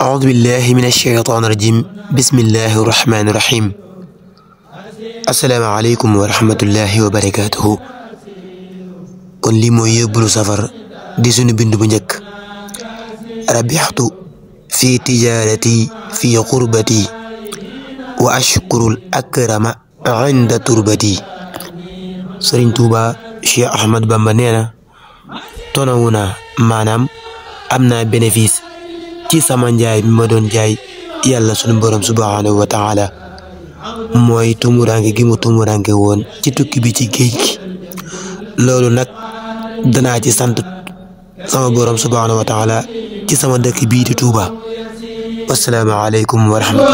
أعوذ بالله من الشيطان الرجيم بسم الله الرحمن الرحيم السلام عليكم ورحمة الله وبركاته kon lii mooy yóbbalu safar di sunu bindu bu njëkk rabixtu fi tijaarati fi qurbati wa ashkurul akrama inda turbati Sëriñ Tuuba Cheikh Ahmad Bamba nee na tonawu naa maanaam am naa bénéfice ci sama njaay mi ma doon jaay yàlla sunu borom subhaanahu wa taala mooy tumuranke gi mu tumuranke woon ci tukki bi ci géej gi loolu nag danaa ci sant sama borom subhaanahu wa taala ci sama dëkk bii di Tuuba wassalaamu aleykum wa rahmatullah